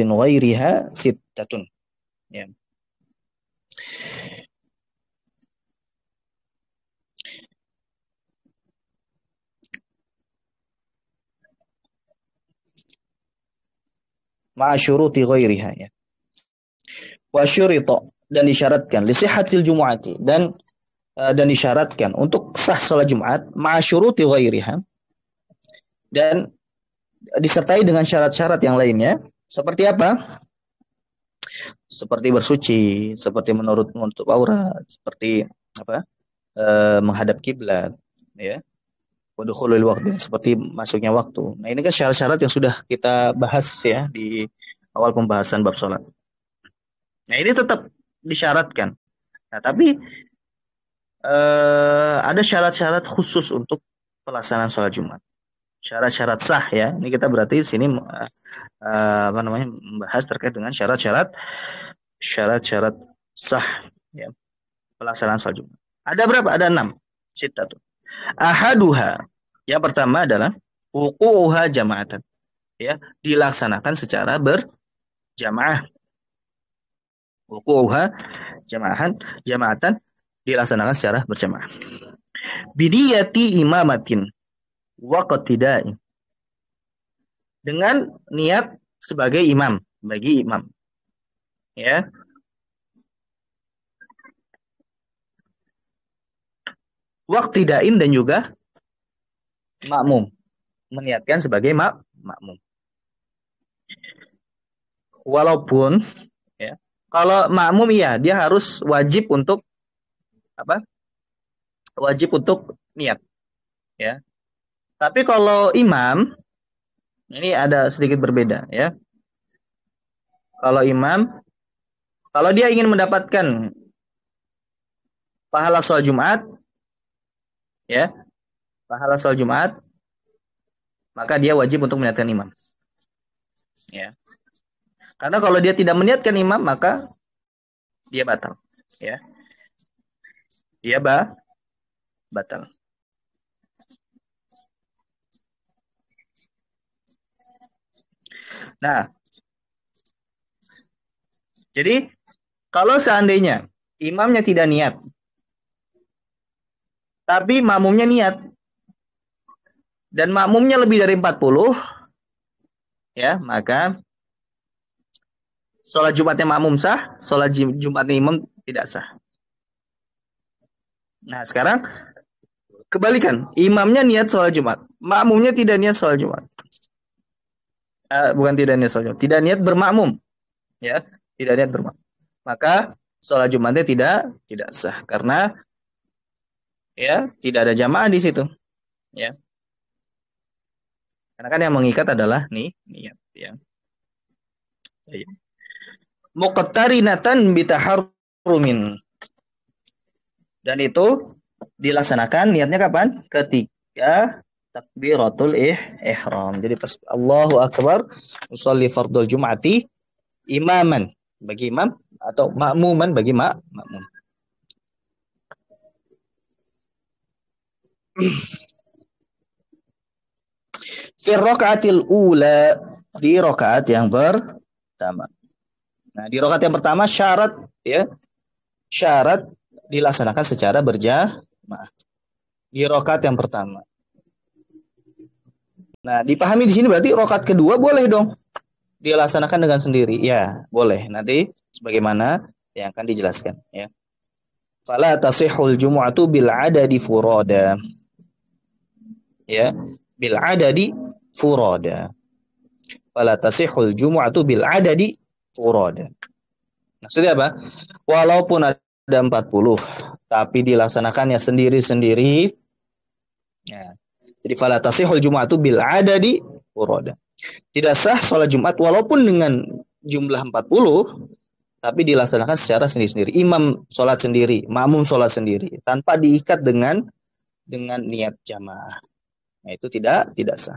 ghairiha sittatun. Ya. ma'a syuruti ghairiha ya. Wa syurita dan disyaratkan li sihhatil jumu'ati dan disyaratkan untuk sah salat Jumat ma'a syuruti ghairiha dan disertai dengan syarat-syarat yang lainnya. Seperti apa? Seperti bersuci, seperti menutup aurat, seperti apa? Menghadap kiblat, ya. Wadukhulul waktu, seperti masuknya waktu. Nah, ini kan syarat-syarat yang sudah kita bahas ya di awal pembahasan bab sholat. Nah, ini tetap disyaratkan. Nah, tapi ada syarat-syarat khusus untuk pelaksanaan sholat Jumat. Syarat-syarat sah ya. Ini kita berarti di sini apa namanya membahas terkait dengan syarat-syarat sah ya pelaksanaan sholat Jumat. Ada berapa? Ada 6. Sita tuh. Ahaduha. Yang pertama adalah wuqu'uha jama'atan. Ya, dilaksanakan secara berjamaah. Wuqu'uha jama'atan dilaksanakan secara berjamaah. Bidiyati imamatin wa qatidai. Dengan niat sebagai imam, bagi imam. Ya. Waqtidain dan juga makmum. Meniatkan sebagai makmum. Walaupun ya, kalau makmum ya dia harus wajib untuk apa? Wajib untuk niat, ya. Tapi kalau imam ini ada sedikit berbeda, ya. Kalau imam, kalau dia ingin mendapatkan pahala sholat Jumat, ya, pahala sholat Jumat, maka dia wajib untuk meniatkan imam, ya. Karena kalau dia tidak meniatkan imam, maka dia batal, ya. Dia batal. Nah, jadi kalau seandainya imamnya tidak niat, tapi makmumnya niat, dan makmumnya lebih dari 40, ya, maka sholat Jumatnya makmum sah, sholat Jumatnya imam tidak sah. Nah, sekarang kebalikan, imamnya niat sholat Jumat, makmumnya tidak niat sholat Jumat. Bukan tidak niat sholat Jumat, tidak niat bermakmum, ya, tidak niat bermakmum. Maka sholat Jumatnya tidak sah karena ya tidak ada jamaah di situ, ya. Karena kan yang mengikat adalah niat, ya. Muqtarinatan bitaharrumin. Dan itu dilaksanakan niatnya kapan? Ketika takbiratul ihram. Jadi pas Allahu Akbar usolli fardul jum'ati imaman bagi imam atau makmuman bagi makmum. Fi rakaatil ula, di rakaat yang pertama. Nah, di rakaat yang pertama syarat ya, syarat dilaksanakan secara berjamaah. Di rakaat yang pertama. Nah, dipahami di sini berarti rakaat kedua boleh dong dilaksanakan dengan sendiri. Ya, boleh. Nanti sebagaimana yang akan dijelaskan ya. Fala tasihul jumu'atu bil adadi furada. Ya, bil adadi furada. Fala tasihul jumu'atu bil adadi furada. Maksudnya apa? Walaupun ada 40, tapi dilaksanakannya sendiri-sendiri. Ya. Jadi fala tasihul jumu'atu bil adadi furada. Tidak sah sholat Jumat walaupun dengan jumlah 40, tapi dilaksanakan secara sendiri-sendiri. Imam sholat sendiri, makmum sholat sendiri, tanpa diikat dengan niat jamaah. Nah, itu tidak sah.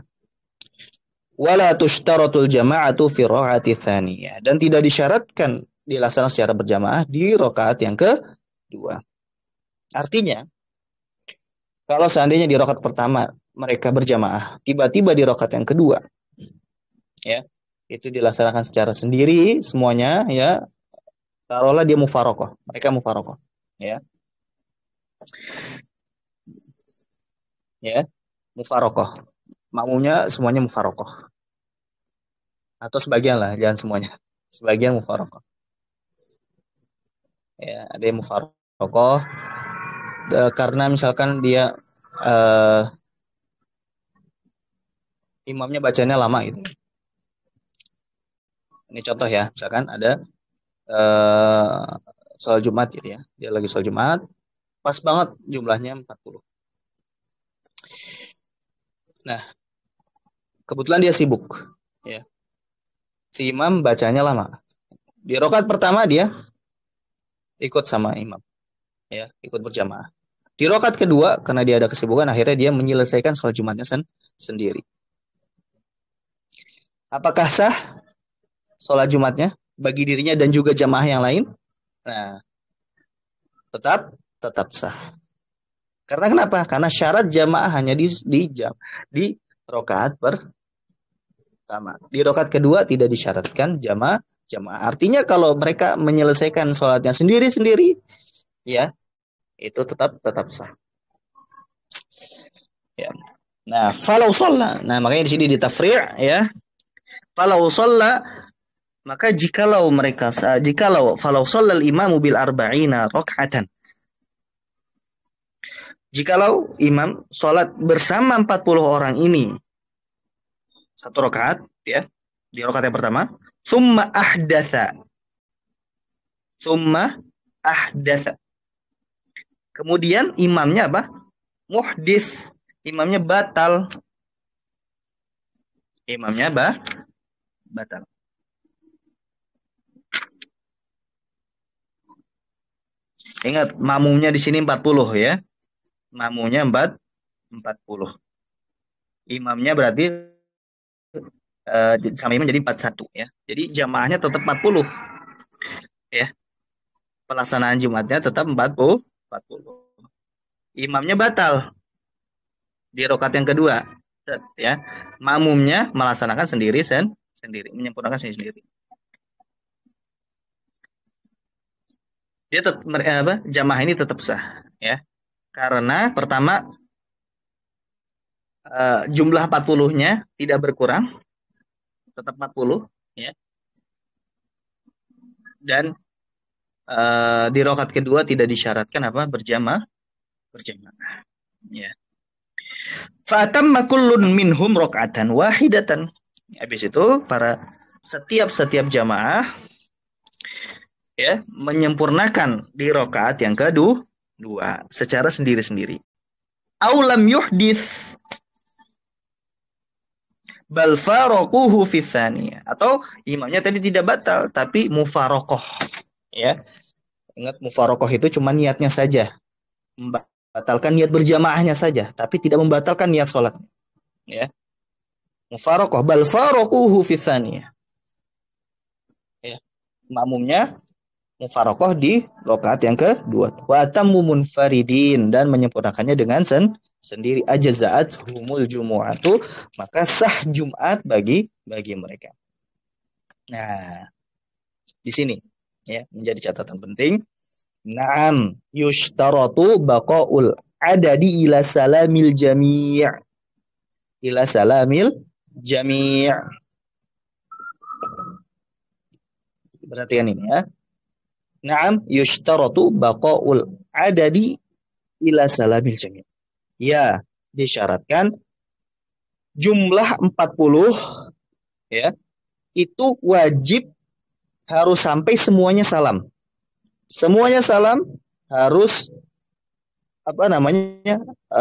Wala tushtaratul jama'atu fi rakaati tsaniyah, dan tidak disyaratkan dilaksanakan secara berjamaah di rakaat yang kedua. Artinya, kalau seandainya di rakaat pertama mereka berjamaah, tiba-tiba di rakaat yang kedua, ya, itu dilaksanakan secara sendiri semuanya, ya. Taruhlah dia mufarokoh, mereka mufarokoh, ya, ya, mufarokoh, makmumnya semuanya mufarokoh. Atau sebagian lah, jangan semuanya. Sebagian mufarokoh. Ya, ada yang mufarokoh karena misalkan dia eh, imamnya bacanya lama gitu. Ini contoh ya, misalkan ada eh, sholat Jumat gitu ya. Dia lagi sholat Jumat, pas banget jumlahnya 40. Nah, kebetulan dia sibuk. Ya. Si imam bacanya lama. Di rokaat pertama dia ikut sama imam. Ya, ikut berjamaah. Di rokaat kedua, karena dia ada kesibukan, akhirnya dia menyelesaikan sholat Jumatnya sendiri. Apakah sah sholat Jumatnya bagi dirinya dan juga jamaah yang lain? Nah, tetap tetap sah. Karena kenapa? Karena syarat jamaah hanya di rokaat pertama. Di rokaat kedua tidak disyaratkan jamaah. Artinya kalau mereka menyelesaikan sholatnya sendiri-sendiri, ya itu tetap tetap sah. Ya. Nah, falau sholla. Nah, makanya di sini ditafri' ya. Falau sholla, maka jikalau falau shollal imamu bil arba'ina rok'atan. Jikalau imam sholat bersama 40 orang ini satu rakaat ya, di rakaat yang pertama, summa ahdatsa. Summa ahdatsa. Kemudian imamnya apa? Muhdis. Imamnya batal. Imamnya batal. Ingat, makmumnya di sini 40 ya. Makmumnya 40. Imamnya berarti sama imam jadi 41 ya. Jadi jamaahnya tetap 40 ya. Pelaksanaan Jumatnya tetap 40. Imamnya batal di rakaat yang kedua ya. Makmumnya melaksanakan sendiri, menyempurnakan sendiri. Dia tetap jamaah ini tetap sah ya. Karena pertama jumlah 40-nya tidak berkurang, tetap 40 ya. Dan di rakaat kedua tidak disyaratkan apa berjamaah ya. Fatamma kullun minhum rakaatan wahidatan. Habis itu setiap jamaah ya menyempurnakan di rakaat yang kedua secara sendiri-sendiri. Aulam yuhdits bal faroquhu fi tsaniyah, atau imamnya tadi tidak batal tapi mufarokoh ya. Ingat, mufarokoh itu cuma niatnya saja, membatalkan niat berjamaahnya saja tapi tidak membatalkan niat sholat ya. Mufarokoh bal faroquhu fi tsaniyah ya. Makmumnya mufarokoh di rakaat yang kedua. Wa tammu munfaridin, dan menyempurnakannya dengan sendiri. Ajazaat humul jumu'atu, maka sah Jumat bagi mereka. Nah, di sini ya menjadi catatan penting. Naam yushtaratu baqaul adadi ila salamil jami'. Ila salamil jami'. Perhatikan ini ya. Naam yushtaratu baqaul adadi ila salamil jami'. Ya, disyaratkan jumlah 40 ya, itu wajib harus sampai semuanya salam. Semuanya salam harus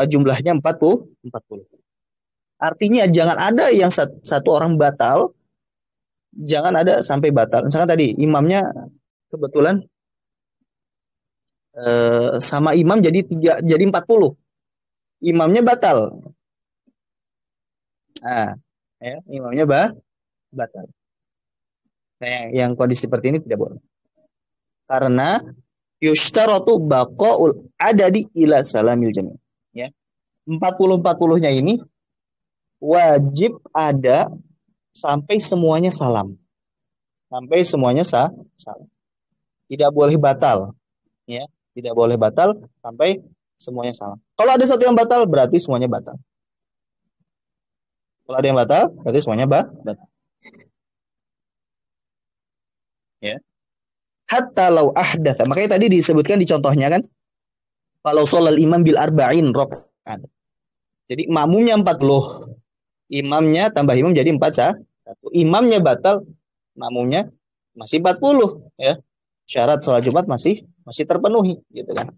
jumlahnya 40. Artinya jangan ada yang satu orang batal, jangan ada sampai batal. Misalkan tadi imamnya kebetulan sama imam jadi 40. Imamnya batal. Nah, ya, imamnya batal. Nah, yang kondisi seperti ini tidak boleh. Karena yushtaratu baqaul adadi ila salamil jami'. Ya. 40-40-nya ini wajib ada sampai semuanya salam. Sampai semuanya salam. Tidak boleh batal. Ya. Tidak boleh batal sampai semuanya salam. Kalau ada satu yang batal, berarti semuanya batal. Kalau ada yang batal, berarti semuanya batal. Ya. Hatta law ahdatha. Makanya tadi disebutkan di contohnya kan, kalau sholal imam bil arba'in rakaat. Jadi makmumnya 40, imamnya tambah imam jadi 4 sah. Satu. Imamnya batal, makmumnya masih 40 ya. Syarat sholat Jumat masih masih terpenuhi gitu kan.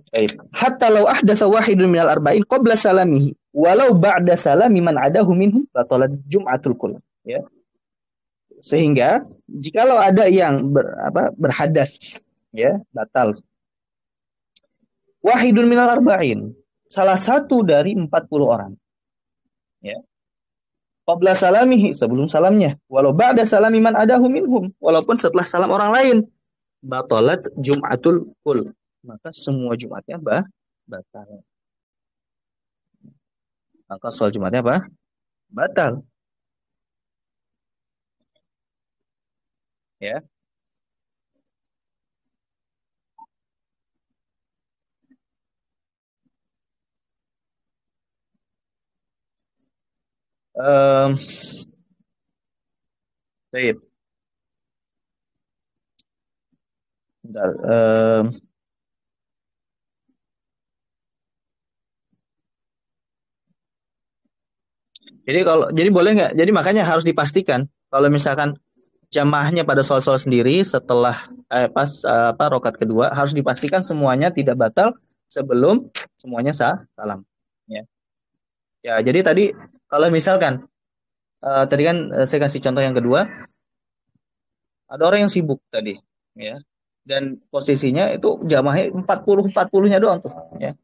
Baik. Hatta law ahdatsa wahidun minal arba'in qabla salamihi walau ba'da salami man adahu minhu batalat jum'atul kull. Ya. Sehingga jikalau ada yang berhadas ya, batal. Wahidun minal arba'in, salah satu dari 40 orang. Ya. Qabla salamihi, sebelum salamnya. Walau ba'da salami man adahu minhum, walaupun setelah salam orang lain. Batalat jum'atul kul. Maka semua Jumatnya batal. Maka soal Jumatnya apa? Batal. Ya. Um, Baik. Bentar. Jadi boleh nggak? Jadi makanya harus dipastikan kalau misalkan jamaahnya pada sholat sendiri setelah pas rokat kedua harus dipastikan semuanya tidak batal sebelum semuanya salam. Ya. Ya, jadi tadi kalau misalkan tadi kan saya kasih contoh yang kedua, ada orang yang sibuk tadi, ya. Dan posisinya itu jamaahnya 40-40-nya doang tuh, ya.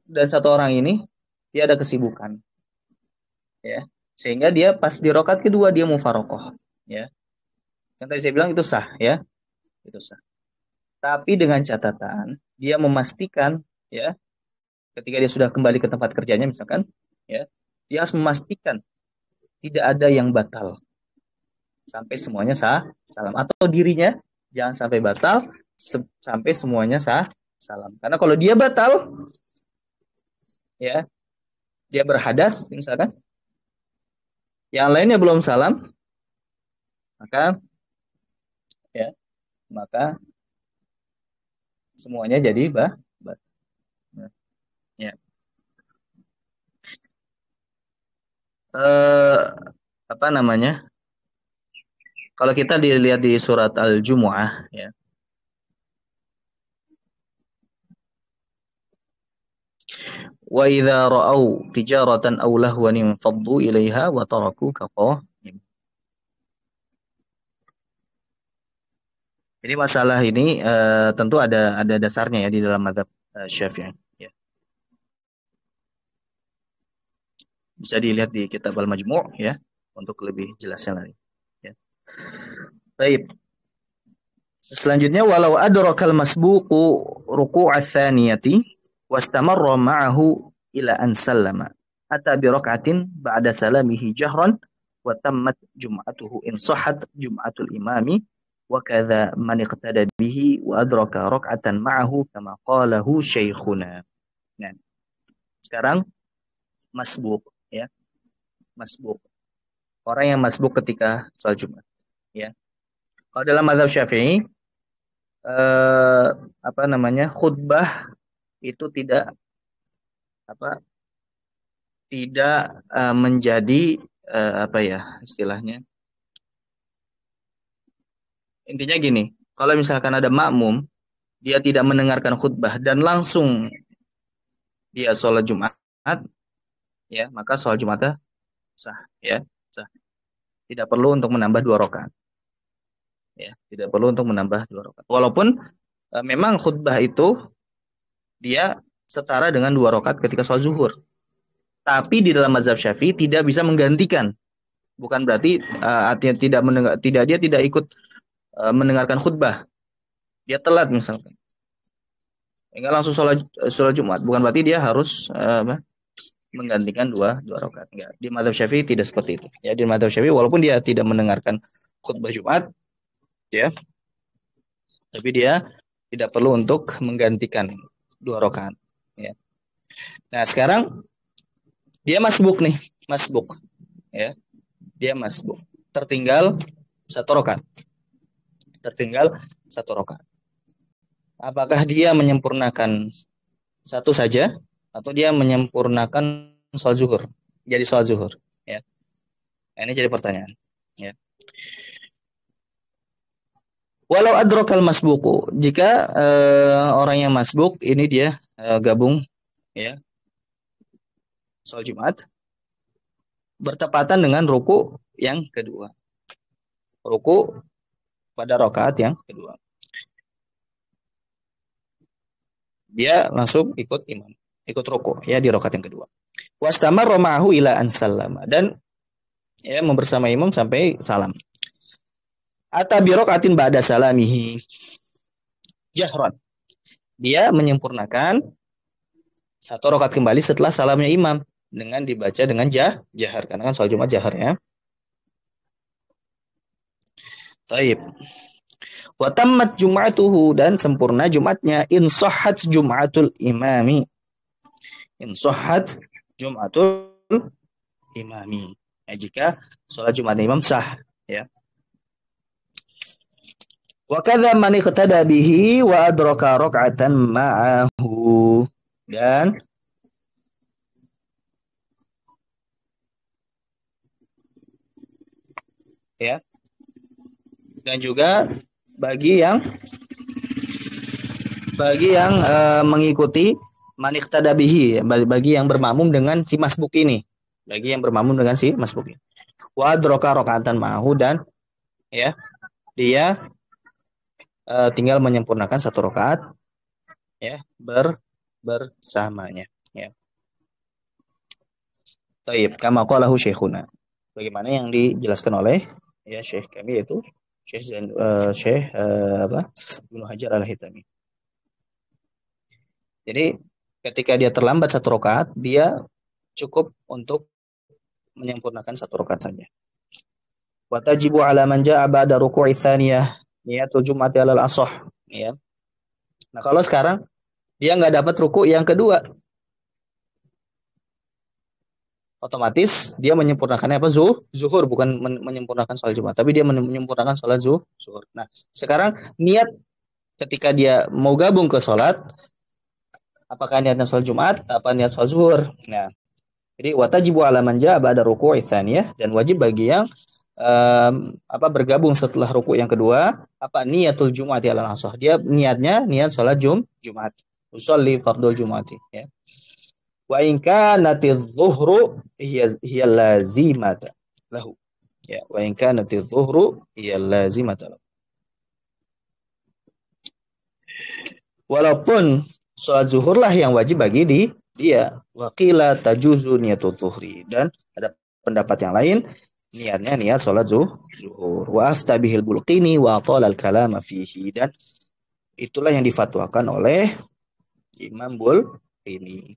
Dan satu orang ini dia ada kesibukan, ya. Sehingga dia pas di rokat kedua dia mufarokoh, ya. Yang tadi saya bilang itu sah, ya. Itu sah. Tapi dengan catatan dia memastikan, ya, ketika dia sudah kembali ke tempat kerjanya misalkan, ya, dia harus memastikan tidak ada yang batal sampai semuanya salam, atau dirinya jangan sampai batal sampai semuanya salam. Karena kalau dia batal, ya, dia berhadas misalkan, yang lainnya belum salam, maka ya, maka semuanya jadi batal. Ya. Eh, Apa namanya? Kalau kita dilihat di surat Al-Jumu'ah, ya. Wa idza ra'au tijaratan aw lahwan faddu ilaiha wa tarakuka qa'im. Jadi masalah ini tentu ada dasarnya ya di dalam mazhab Syafi'i. Ya. Bisa dilihat di kitab Al-Majmu' ya untuk lebih jelasnya lagi. Ya. Baik. Selanjutnya walau adrakal masbuqu ruku'a tsaniyati wastamarra ma'ahu ila an sallama ata bi rak'atin ba'da salamihi jahran wa tammat jum'atuhu in sahhat jum'atul imami wa kadza man iqtada bihi wa adraka rak'atan ma'ahu kama qalahu syekhuna. Nah, sekarang masbuk ya, masbuk. Orang yang masbuk ketika sholat Jumat ya. Kalau dalam mazhab Syafi'i eh, apa namanya? Khutbah itu apa tidak menjadi apa ya istilahnya. Intinya gini, kalau misalkan ada makmum dia tidak mendengarkan khutbah dan langsung dia sholat Jumat, ya maka sholat Jumatnya sah, ya sah. Tidak perlu untuk menambah 2 rakaat, ya tidak perlu untuk menambah 2 rakaat. Walaupun memang khutbah itu dia setara dengan 2 rakaat ketika sholat zuhur. Tapi di dalam mazhab Syafi'i tidak bisa menggantikan. Bukan berarti artinya tidak mendengar, tidak dia tidak ikut mendengarkan khutbah. Dia telat misalkan. Enggak langsung sholat Jumat. Bukan berarti dia harus menggantikan dua rakaat. Enggak. Di mazhab Syafi'i tidak seperti itu. Ya, di mazhab Syafi'i walaupun dia tidak mendengarkan khutbah Jumat, ya, tapi dia tidak perlu untuk menggantikan 2 rakaat. Ya. Nah sekarang dia masbuk nih, masbuk, ya, dia masbuk. Tertinggal satu rakaat. Tertinggal satu rakaat. Apakah dia menyempurnakan satu saja atau dia menyempurnakan sholat zuhur? Jadi sholat zuhur, ya. Nah, ini jadi pertanyaan, ya. Walau adrokal masbuku, jika orang yang masbuk ini dia gabung, ya, sholat Jumat bertepatan dengan ruku yang kedua, ruku pada rakaat yang kedua, dia langsung ikut imam, ikut ruku, ya, di rakaat yang kedua. Wastamar romahu ila ansallama, dan ya membersama imam sampai salam. Ata birokaatin ba'da salamihi jahron. Dia menyempurnakan satu rakaat kembali setelah salamnya imam dengan dibaca dengan jahar, karena kan sholat Jumat jahar, ya. Taib. Wa tammat jum'atuhu, dan sempurna Jumatnya, in sahhat jum'atul imami. In sahhat jum'atul imami. Ya, jika sholat Jumat imam sah, ya. Wa kadza man iqtada bihi wa adraka rak'atan ma'ahu. Dan ya, dan juga bagi yang mengikuti man iqtada bihi, bagi yang bermakmum dengan si masbuk ini. Bagi yang bermakmum dengan si masbuk ini. Wa adraka rak'atan ma'ahu, dan ya, dia tinggal menyempurnakan satu rakaat, ya, bersamanya, ya. Taib, kama qalahu syekhuna. Bagaimana yang dijelaskan oleh ya syekh kami, yaitu Syekh Ibnu Hajar Al-Haytami. Jadi ketika dia terlambat satu rakaat, dia cukup untuk menyempurnakan satu rakaat saja. Wa tajibu ala man jaa ba'da ruku'i tsaniyah niyatul jum'ati 'alal ashah, ya. Nah, kalau sekarang dia nggak dapat ruku yang kedua, otomatis dia menyempurnakannya apa? Zuhur, bukan menyempurnakan sholat Jumat, tapi dia menyempurnakan sholat zuhur. Nah, sekarang niat ketika dia mau gabung ke sholat, apakah niatnya sholat Jumat, apa niat sholat zuhur? Nah, jadi watajibu ala man jaa ba'da ruku'i tsaniyah, dan wajib bagi yang bergabung setelah ruku yang kedua, apa? Niatul Jum'ati ala ashah. Dia niatnya niat sholat Jumat. Usolli fardul Jum'ati, ya. Wa in kanatiz zuhru hiya lazimata lahu. Ya, wa in kanatiz zuhru hiya lazimata lahu. Walaupun sholat zuhur lah yang wajib bagi dia. Wa qila tajuzu niyatut zuhri, dan ada pendapat yang lain niatnya niat sholat zuhur. Wa afta bihil bulqini wa atala al-kalama fihi, dan itulah yang difatwakan oleh Imam Bulqini.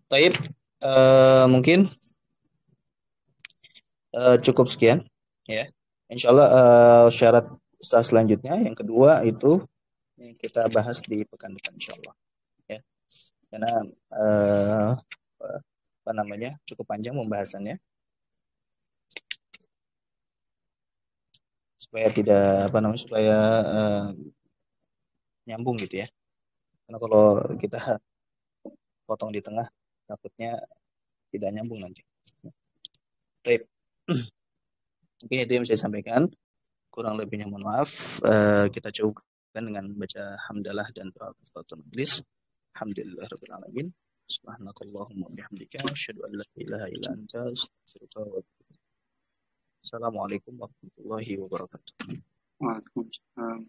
Taib, mungkin cukup sekian, ya. Insyaallah syarat sah selanjutnya yang kedua itu kita bahas di pekan depan insyaallah, ya. Karena cukup panjang pembahasannya, supaya tidak supaya nyambung gitu, ya. Karena kalau kita potong di tengah takutnya tidak nyambung nanti. Baik. Mungkin itu yang saya sampaikan. Kurang lebihnya mohon maaf. Kita cukupkan dengan baca hamdalah dan doa kafaratul majelis. Alhamdulillahirabbil alamin. Subhanakallahumma wa bihamdika asyhadu an la ilaha illa anta astaghfiruka wa atubu ilaik. Assalamualaikum warahmatullahi wabarakatuh.
Waalaikumsalam.